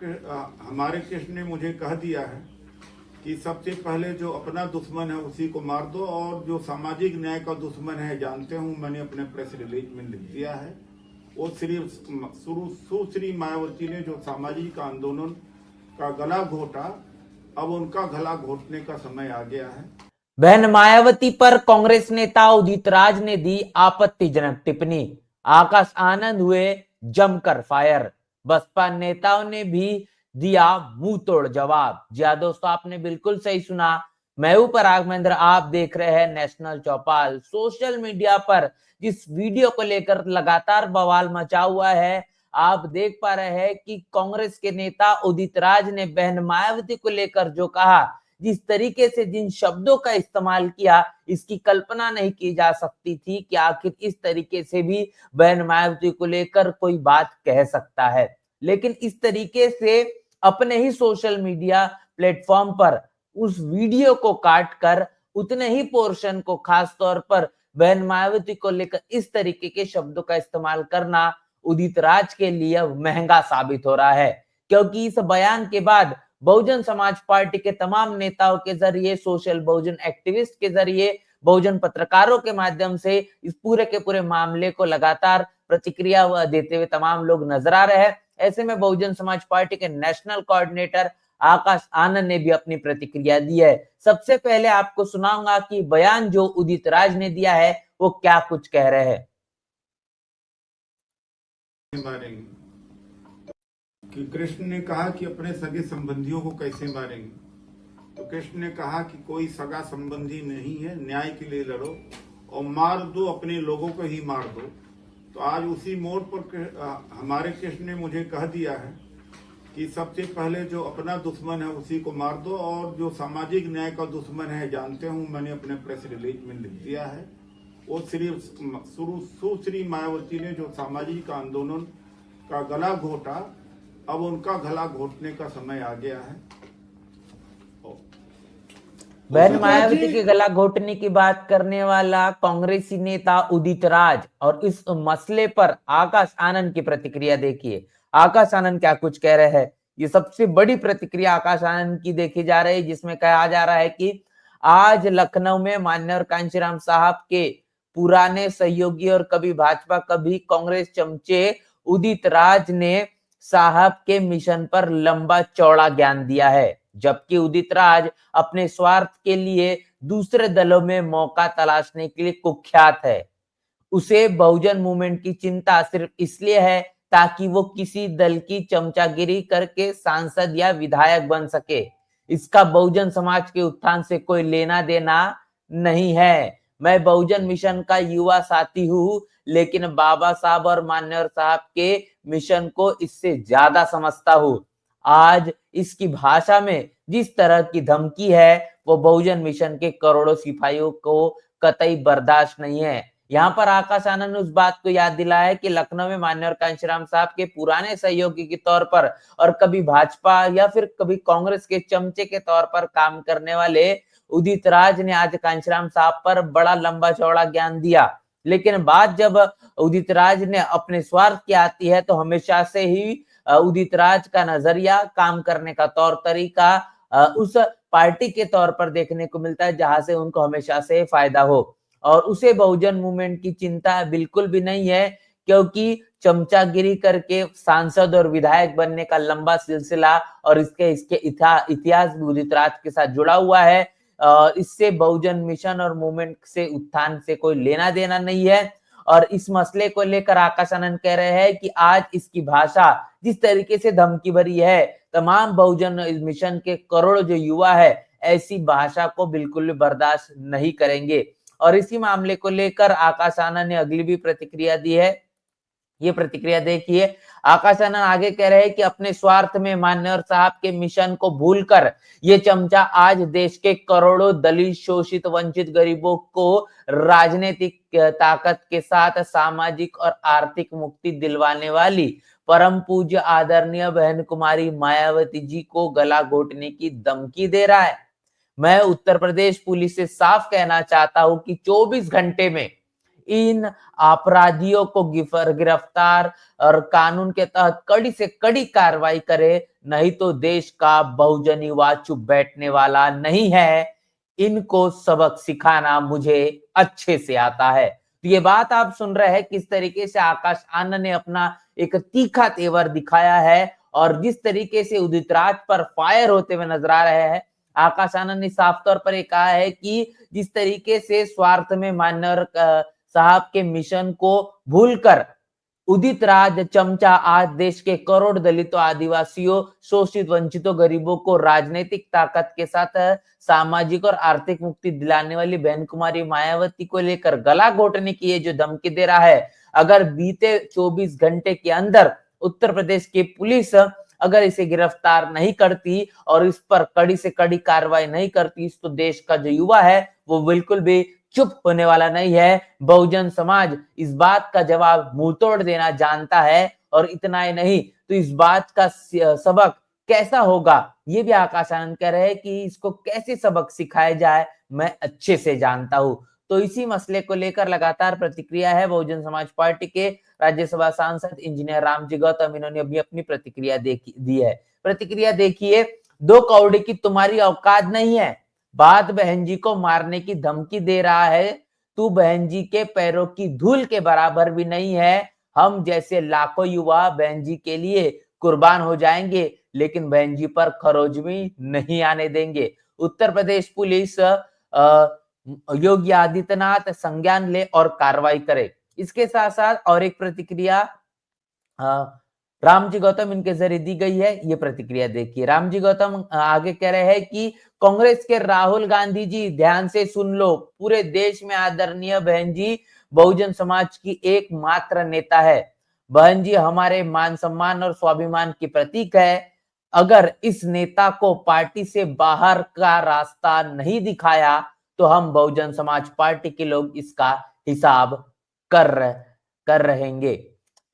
हमारे कृष्ण ने मुझे कह दिया है कि सबसे पहले जो अपना दुश्मन है उसी को मार दो, और जो सामाजिक न्याय का दुश्मन है जानते हूं, मैंने अपने प्रेस रिलीज में लिख दिया है। वो सुश्री मायावती ने जो सामाजिक आंदोलन का गला घोटा, अब उनका गला घोटने का समय आ गया है। बहन मायावती पर कांग्रेस नेता उदित राज ने दी आपत्तिजनक टिप्पणी, आकाश आनंद हुए जमकर फायर। बसपा नेताओं ने भी दिया मुंह तोड़ जवाब। जी हाँ दोस्तों, आपने बिल्कुल सही सुना। मैं हूं पराग महेंद्र, आप देख रहे हैं नेशनल चौपाल। सोशल मीडिया पर जिस वीडियो को लेकर लगातार बवाल मचा हुआ है, आप देख पा रहे हैं कि कांग्रेस के नेता उदित राज ने बहन मायावती को लेकर जो कहा, जिस तरीके से जिन शब्दों का इस्तेमाल किया, इसकी कल्पना नहीं की जा सकती थी कि आखिर इस तरीके से भी बहन मायावती को लेकर कोई बात कह सकता है। लेकिन इस तरीके से अपने ही सोशल मीडिया प्लेटफॉर्म पर उस वीडियो को काट कर उतने ही पोर्शन को, खास तौर पर बहन मायावती को लेकर इस तरीके के शब्दों का इस्तेमाल करना उदित राज के लिए महंगा साबित हो रहा है। क्योंकि इस बयान के बाद बहुजन समाज पार्टी के तमाम नेताओं के जरिए, सोशल बहुजन एक्टिविस्ट के जरिए, बहुजन पत्रकारों के माध्यम से इस पूरे के पूरे मामले को लगातार प्रतिक्रिया देते हुए तमाम लोग नजर आ रहे हैं। ऐसे में बहुजन समाज पार्टी के नेशनल कोऑर्डिनेटर आकाश आनंद ने भी अपनी प्रतिक्रिया दी है। सबसे पहले आपको सुनाऊंगा कि बयान जो उदित राज ने दिया है वो क्या कुछ कह रहे हैं। कि कृष्ण ने कहा कि अपने सगे संबंधियों को कैसे मारेंगे, तो कृष्ण ने कहा कि कोई सगा संबंधी नहीं है, न्याय के लिए लड़ो और मार दो, अपने लोगों को ही मार दो। तो आज उसी मोड़ पर हमारे कृष्ण ने मुझे कह दिया है कि सबसे पहले जो अपना दुश्मन है उसी को मार दो, और जो सामाजिक न्याय का दुश्मन है जानते हूं, मैंने अपने प्रेस रिलीज में लिख दिया है। वो सुश्री मायावती ने जो सामाजिक आंदोलन का गला घोटा, अब उनका गला घोटने का समय आ गया है। बहन मायावती के गला घोटने की बात करने वाला कांग्रेसी नेता उदित राज, और इस मसले पर आकाश आनंद की प्रतिक्रिया देखिए। आकाश आनंद क्या कुछ कह रहे हैं। ये सबसे बड़ी प्रतिक्रिया आकाश आनंद की देखी जा रही है, जिसमें कहा जा रहा है कि आज लखनऊ में मान्यवर कांशीराम साहब के पुराने सहयोगी और कभी भाजपा कभी कांग्रेस चमचे उदित राज ने साहब के मिशन पर लंबा चौड़ा ज्ञान दिया है। जबकि उदित राज अपने स्वार्थ के लिए दूसरे दलों में मौका तलाशने के लिए कुख्यात है। उसे बहुजन मूवमेंट की चिंता सिर्फ इसलिए है ताकि वो किसी दल की चमचागिरी करके सांसद या विधायक बन सके। इसका बहुजन समाज के उत्थान से कोई लेना देना नहीं है। मैं बहुजन मिशन का युवा साथी हूं, लेकिन बाबा साहब और मान्यवर साहब के मिशन को इससे ज्यादा समझता हूं। आज इसकी भाषा में जिस तरह की धमकी है, वो बहुजन मिशन के करोड़ों सिपाहियों को कतई बर्दाश्त नहीं है। यहाँ पर आकाश आनंद ने उस बात को याद दिलाया कि लखनऊ में मान्यवर कांशीराम साहब के पुराने सहयोगी के तौर पर और कभी भाजपा या फिर कभी कांग्रेस के चमचे के तौर पर काम करने वाले उदित राज ने आज कांशीराम साहब पर बड़ा लंबा चौड़ा ज्ञान दिया। लेकिन बात जब उदित राज ने अपने स्वार्थ की आती है, तो हमेशा से ही उदित राज का नजरिया, काम करने का तौर तरीका उस पार्टी के तौर पर देखने को मिलता है जहां से उनको हमेशा से फायदा हो। और उसे बहुजन मूवमेंट की चिंता बिल्कुल भी नहीं है, क्योंकि चमचागिरी करके सांसद और विधायक बनने का लंबा सिलसिला और इसके इसके इतिहास भी उदित राज के साथ जुड़ा हुआ है। इससे बहुजन मिशन और मूवमेंट से, उत्थान से कोई लेना देना नहीं है। और इस मसले को लेकर आकाश आनंद कह रहे हैं कि आज इसकी भाषा जिस तरीके से धमकी भरी है, तमाम बहुजन मिशन के करोड़ों जो युवा है ऐसी भाषा को बिल्कुल भी बर्दाश्त नहीं करेंगे। और इसी मामले को लेकर आकाश आनंद ने अगली भी प्रतिक्रिया दी है। ये प्रतिक्रिया देखिए। आकाश आनंद आगे कह रहे हैं कि अपने स्वार्थ में मान्यवर साहब के मिशन को भूलकर ये चमचा आज देश के करोड़ों दलित, शोषित, वंचित गरीबों को राजनीतिक ताकत के साथ सामाजिक और आर्थिक मुक्ति दिलवाने वाली परम पूज्य आदरणीय बहन कुमारी मायावती जी को गला घोटने की धमकी दे रहा है। मैं उत्तर प्रदेश पुलिस से साफ कहना चाहता हूं कि 24 घंटे में इन अपराधियों को गिरफ्तार और कानून के तहत कड़ी से कड़ी कार्रवाई करे, नहीं तो देश का बहुजन युवा चुप बैठने वाला नहीं है। इनको सबक सिखाना मुझे अच्छे से आता है। तो ये बात आप सुन रहे हैं किस तरीके से आकाश आनंद ने अपना एक तीखा तेवर दिखाया है और जिस तरीके से उदित राज पर फायर होते हुए नजर आ रहे हैं। आकाश आनंद ने साफ तौर पर यह कहा है कि जिस तरीके से स्वार्थ में मान्यवर साहब के मिशन को भूलकर उदित राज चमचा आज देश के करोड़ दलितों, आदिवासियों, शोषित, वंचितों, गरीबों को राजनीतिक ताकत के साथ सामाजिक और आर्थिक मुक्ति दिलाने वाली बहन कुमारी मायावती को लेकर गला घोटने की ये जो धमकी दे रहा है, अगर बीते 24 घंटे के अंदर उत्तर प्रदेश की पुलिस अगर इसे गिरफ्तार नहीं करती और इस पर कड़ी से कड़ी कार्रवाई नहीं करती, तो देश का जो युवा है वो बिल्कुल भी चुप होने वाला नहीं है। बहुजन समाज इस बात का जवाब मुंह तोड़ देना जानता है और इतना ही नहीं तो इस बात का सबक कैसा होगा ये भी आकाश आनंद कह रहे हैं कि इसको कैसे सबक सिखाया जाए मैं अच्छे से जानता हूं। तो इसी मसले को लेकर लगातार प्रतिक्रिया है बहुजन समाज पार्टी के राज्यसभा सांसद इंजीनियर रामजी गौतम, इन्होंने अभी अपनी प्रतिक्रिया दी है। प्रतिक्रिया देखिए, 2 कौड़ी की तुम्हारी औकात नहीं है, बात बहन जी को मारने की धमकी दे रहा है, तू बहन जी के पैरों की धूल के बराबर भी नहीं है। हम जैसे लाखों युवा बहन जी के लिए कुर्बान हो जाएंगे, लेकिन बहन जी पर खरोच भी नहीं आने देंगे। उत्तर प्रदेश पुलिस योगी आदित्यनाथ संज्ञान ले और कार्रवाई करे। इसके साथ साथ और एक प्रतिक्रिया रामजी गौतम इनके जरिए दी गई है, ये प्रतिक्रिया देखिए। रामजी गौतम आगे कह रहे हैं कि कांग्रेस के राहुल गांधी जी ध्यान से सुन लो, पूरे देश में आदरणीय बहन जी बहुजन समाज की एकमात्र नेता है। बहन जी हमारे मान सम्मान और स्वाभिमान की प्रतीक है। अगर इस नेता को पार्टी से बाहर का रास्ता नहीं दिखाया तो हम बहुजन समाज पार्टी के लोग इसका हिसाब कर रहेंगे।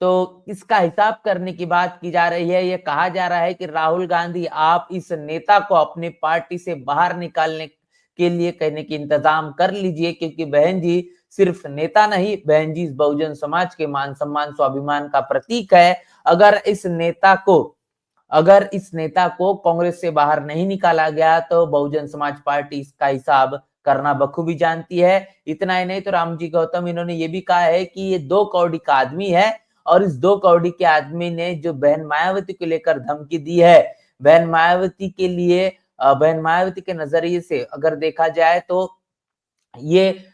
तो इसका हिसाब करने की बात की जा रही है। ये कहा जा रहा है कि राहुल गांधी आप इस नेता को अपनी पार्टी से बाहर निकालने के लिए कहने की इंतजाम कर लीजिए, क्योंकि बहन जी सिर्फ नेता नहीं, बहन जी बहुजन समाज के मान सम्मान स्वाभिमान का प्रतीक है। अगर इस नेता को कांग्रेस से बाहर नहीं निकाला गया तो बहुजन समाज पार्टी इसका हिसाब करना बखूबी जानती है। इतना ही नहीं तो रामजी गौतम इन्होंने ये भी कहा है कि ये 2 कौड़ी का आदमी है और इस 2 कौड़ी के आदमी ने जो बहन मायावती को लेकर धमकी दी है, बहन मायावती के नजरिए से अगर देखा जाए तो ये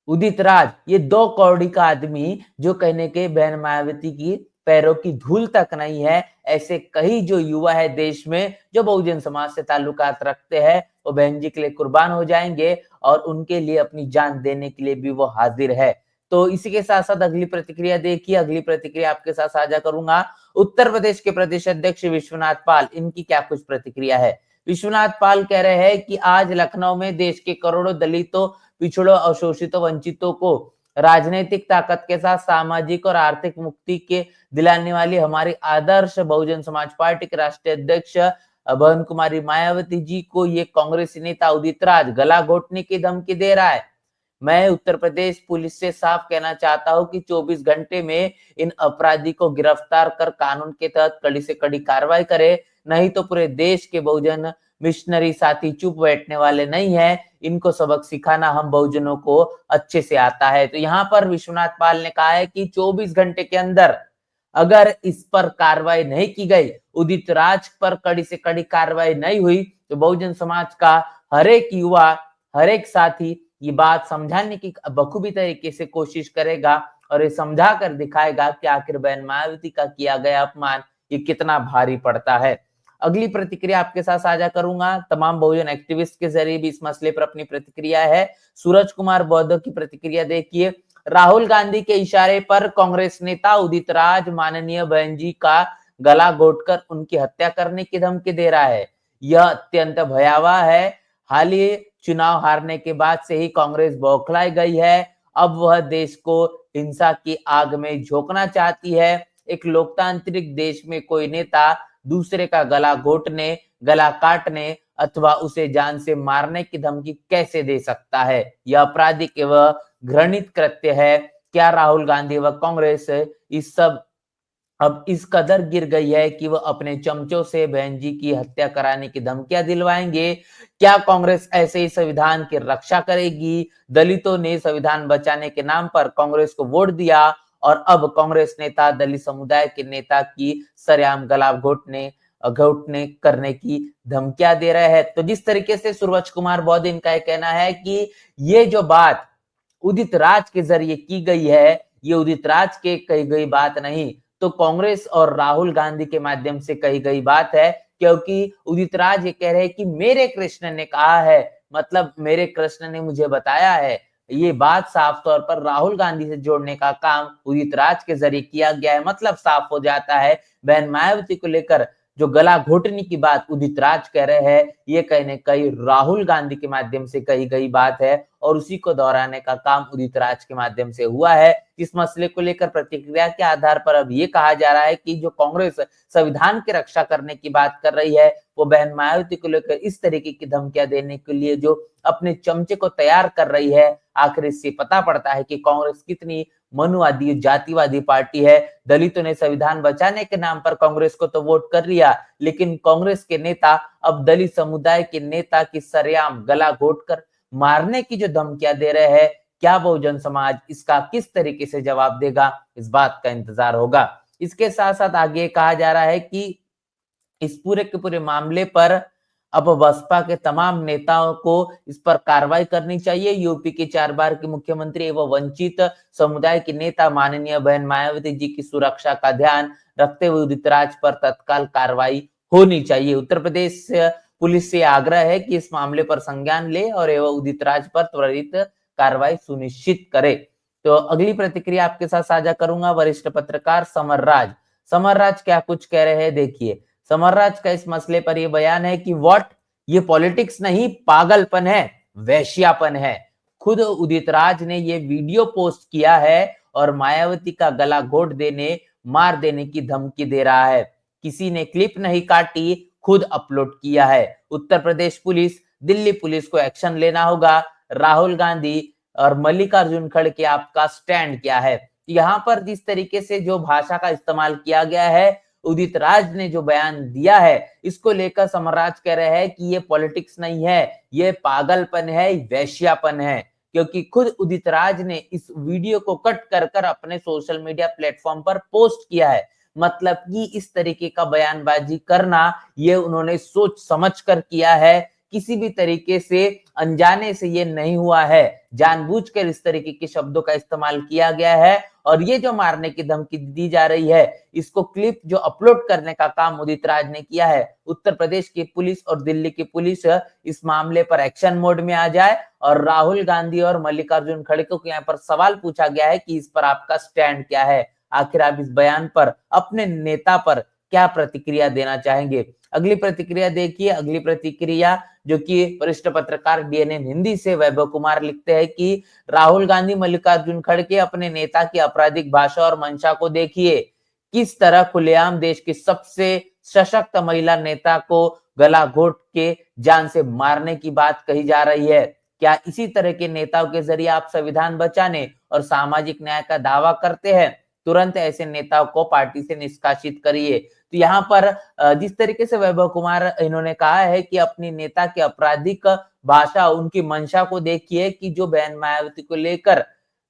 उदित राज ये 2 कौड़ी का आदमी जो कहने के बहन मायावती की पैरों की धूल तक नहीं है। ऐसे कई जो युवा है देश में जो बहुजन समाज से ताल्लुकात रखते हैं, वो बहन जी के लिए कुर्बान हो जाएंगे और उनके लिए अपनी जान देने के लिए भी वो हाजिर है। तो इसी के साथ साथ अगली प्रतिक्रिया देखिए, अगली प्रतिक्रिया आपके साथ साझा करूंगा। उत्तर प्रदेश के प्रदेश अध्यक्ष विश्वनाथ पाल, इनकी क्या कुछ प्रतिक्रिया है। विश्वनाथ पाल कह रहे हैं कि आज लखनऊ में देश के करोड़ों दलितों, पिछड़ों, अशोषितों, वंचितों को राजनीतिक ताकत के साथ सामाजिक और आर्थिक मुक्ति के दिलाने वाली हमारी आदर्श बहुजन समाज पार्टी के राष्ट्रीय अध्यक्ष बहन कुमारी मायावती जी को ये कांग्रेसी नेता उदित राज गला घोटने की धमकी दे रहा है। मैं उत्तर प्रदेश पुलिस से साफ कहना चाहता हूं कि 24 घंटे में इन अपराधी को गिरफ्तार कर कानून के तहत कड़ी से कड़ी कार्रवाई करे, नहीं तो पूरे देश के बहुजन मिशनरी साथी चुप बैठने वाले नहीं है। इनको सबक सिखाना हम बहुजनों को अच्छे से आता है। तो यहाँ पर विश्वनाथ पाल ने कहा है कि 24 घंटे के अंदर अगर इस पर कार्रवाई नहीं की गई, उदित राज पर कड़ी से कड़ी कार्रवाई नहीं हुई, तो बहुजन समाज का हर एक युवा, हर एक साथी ये बात समझाने की बखूबी तरीके से कोशिश करेगा और ये समझा कर दिखाएगा कि आखिर बहन मायावती का किया गया अपमान ये कितना भारी पड़ता है। अगली प्रतिक्रिया आपके साथ साझा करूंगा। तमाम बहुजन एक्टिविस्ट के जरिए भी इस मसले पर अपनी प्रतिक्रिया है। सूरज कुमार बौद्ध की प्रतिक्रिया देखिए। राहुल गांधी के इशारे पर कांग्रेस नेता उदित राज माननीय बहन जी का गला घोटकर उनकी हत्या करने की धमकी दे रहा है। यह अत्यंत भयावह है। हाल ही चुनाव हारने के बाद से ही कांग्रेस बौखलाई गई है। अब वह देश को हिंसा की आग में झोंकना चाहती है। एक लोकतांत्रिक देश में कोई नेता दूसरे का गला घोटने, गला काटने अथवा उसे जान से मारने की धमकी कैसे दे सकता है। यह आपराधिक एवं घृणित कृत्य है। क्या राहुल गांधी व कांग्रेस इस सब अब इस कदर गिर गई है कि वह अपने चमचों से बहन जी की हत्या कराने की धमकियां दिलवाएंगे? क्या कांग्रेस ऐसे ही संविधान की रक्षा करेगी? दलितों ने संविधान बचाने के नाम पर कांग्रेस को वोट दिया और अब कांग्रेस नेता दलित समुदाय के नेता की सरेआम गला घोटने करने की धमकियां दे रहे हैं। तो जिस तरीके से सूरज कुमार बौद्ध इनका यह कहना है कि ये जो बात उदित राज के जरिए की गई है, ये उदित राज के कही गई बात नहीं, तो कांग्रेस और राहुल गांधी के माध्यम से कही गई बात है, क्योंकि उदित राज ये कह रहे हैं कि मेरे कृष्ण ने कहा है, मतलब मेरे कृष्ण ने मुझे बताया है। ये बात साफ तौर पर राहुल गांधी से जोड़ने का काम उदित राज के जरिए किया गया है। मतलब साफ हो जाता है बहन मायावती को लेकर जो गला घोटने की बात उदित राज कह रहे हैं, ये कहीं न कहीं राहुल गांधी के माध्यम से कही गई बात है और उसी को दोहराने का काम उदित राज के माध्यम से हुआ है। इस मसले को लेकर प्रतिक्रिया के आधार पर अब ये कहा जा रहा है कि जो कांग्रेस संविधान की रक्षा करने की बात कर रही है, वो बहन मायावती को लेकर इस तरीके की धमकियां देने के लिए जो अपने चमचे को तैयार कर रही है, आखिर इससे पता पड़ता है कि कांग्रेस कितनी मनुवादी जातिवादी पार्टी है। दलितों ने संविधान बचाने के नाम पर कांग्रेस को तो वोट कर लिया, लेकिन कांग्रेस के नेता अब दलित समुदाय के नेता की सरेआम गला घोटकर मारने की जो धमकियां दे रहे हैं, क्या बहुजन समाज इसका किस तरीके से जवाब देगा, इस बात का इंतजार होगा। इसके साथ साथ आगे कहा जा रहा है कि इस पूरे के पूरे मामले पर अब बसपा के तमाम नेताओं को इस पर कार्रवाई करनी चाहिए। यूपी के 4 बार के मुख्यमंत्री एवं वंचित समुदाय के नेता माननीय बहन मायावती जी की सुरक्षा का ध्यान रखते हुए उदित राज पर तत्काल कार्रवाई होनी चाहिए। उत्तर प्रदेश पुलिस से आग्रह है कि इस मामले पर संज्ञान ले और एवं उदित राज पर त्वरित कार्रवाई सुनिश्चित करे। तो अगली प्रतिक्रिया आपके साथ साझा करूंगा वरिष्ठ पत्रकार समर राज। समर राज क्या कुछ कह रहे हैं, देखिए। समर राज का इस मसले पर यह बयान है कि व्हाट, ये पॉलिटिक्स नहीं, पागलपन है, वैश्यापन है। खुद उदित राज ने ये वीडियो पोस्ट किया है और मायावती का गला घोट देने, मार देने की धमकी दे रहा है। किसी ने क्लिप नहीं काटी, खुद अपलोड किया है। उत्तर प्रदेश पुलिस, दिल्ली पुलिस को एक्शन लेना होगा। राहुल गांधी और मल्लिकार्जुन खड़गे आपका स्टैंड क्या है? यहाँ पर जिस तरीके से जो भाषा का इस्तेमाल किया गया है, उदित राज ने जो बयान दिया है, इसको लेकर समरराज कह रहे हैं कि ये पॉलिटिक्स नहीं है, ये पागलपन है, वैश्यापन है। क्योंकि खुद उदित राज ने इस वीडियो को कट कर कर अपने सोशल मीडिया प्लेटफॉर्म पर पोस्ट किया है। मतलब कि इस तरीके का बयानबाजी करना ये उन्होंने सोच समझ कर किया है, किसी भी तरीके से अनजाने से ये नहीं हुआ है। जानबूझकर इस तरीके के शब्दों का इस्तेमाल किया गया है और ये जो मारने की धमकी दी जा रही है, इसको क्लिप जो अपलोड करने का काम उदित राज ने किया है। उत्तर प्रदेश की पुलिस और दिल्ली की पुलिस इस मामले पर एक्शन मोड में आ जाए और राहुल गांधी और मल्लिकार्जुन खड़गे को यहाँ पर सवाल पूछा गया है कि इस पर आपका स्टैंड क्या है, आखिर आप इस बयान पर, अपने नेता पर क्या प्रतिक्रिया देना चाहेंगे। अगली प्रतिक्रिया देखिए। अगली प्रतिक्रिया जो कि वरिष्ठ पत्रकार डीएनएन हिंदी से वैभव कुमार लिखते हैं कि राहुल गांधी मल्लिकार्जुन खड़गे अपने नेता की आपराधिक भाषा और मंशा को देखिए, किस तरह खुलेआम देश की सबसे सशक्त महिला नेता को गला घोट के जान से मारने की बात कही जा रही है। क्या इसी तरह के नेताओं के जरिए आप संविधान बचाने और सामाजिक न्याय का दावा करते हैं? तुरंत ऐसे नेताओं को पार्टी से निष्कासित करिए। तो यहाँ पर जिस तरीके से वैभव कुमार इन्होंने कहा है कि अपनी नेता की आपराधिक भाषा, उनकी मंशा को देखिए कि जो बहन मायावती को लेकर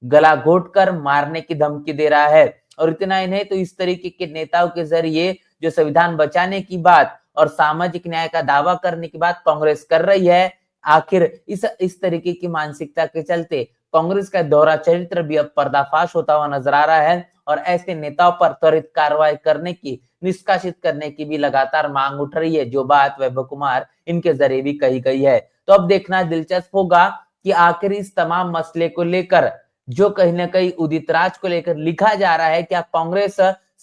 गला घोटकर मारने की धमकी दे रहा है। और इतना ही नहीं तो इस तरीके के नेताओं के जरिए जो संविधान बचाने की बात और सामाजिक न्याय का दावा करने की बात कांग्रेस कर रही है, आखिर इस तरीके की मानसिकता के चलते कांग्रेस का दोहरा चरित्र भी अब पर्दाफाश होता हुआ नजर आ रहा है और ऐसे नेताओं पर त्वरित कार्रवाई करने की, निष्कासित करने की भी लगातार मांग उठ रही है, जो बात वैभव कुमार इनके जरिए भी कही गई है। तो अब देखना दिलचस्प होगा कि आखिर इस तमाम मसले को लेकर जो कहीं ना कहीं उदित राज को लेकर लिखा जा रहा है, क्या कांग्रेस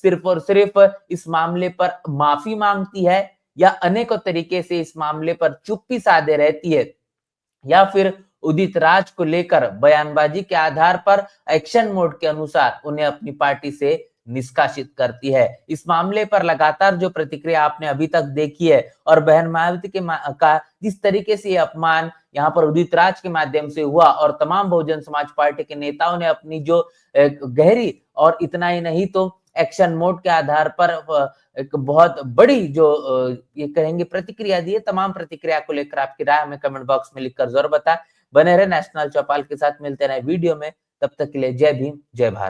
सिर्फ और सिर्फ इस मामले पर माफी मांगती है या अनेकों तरीके से इस मामले पर चुप्पी साधे रहती है, या फिर उदित राज को लेकर बयानबाजी के आधार पर एक्शन मोड के अनुसार उन्हें अपनी पार्टी से निष्कासित करती है। इस मामले पर लगातार जो प्रतिक्रिया आपने अभी तक देखी है और बहन मायावती का जिस तरीके से अपमान यहाँ पर उदित राज के माध्यम से हुआ और तमाम बहुजन समाज पार्टी के नेताओं ने अपनी जो गहरी और इतना ही नहीं तो एक्शन मोड के आधार पर एक बहुत बड़ी जो ये कहेंगे प्रतिक्रिया दी है। तमाम प्रतिक्रिया को लेकर आपकी राय हमें कमेंट बॉक्स में लिखकर जरूर बताएं। बने रहे नेशनल चौपाल के साथ, मिलते रहे वीडियो में, तब तक के लिए जय भीम जय भारत।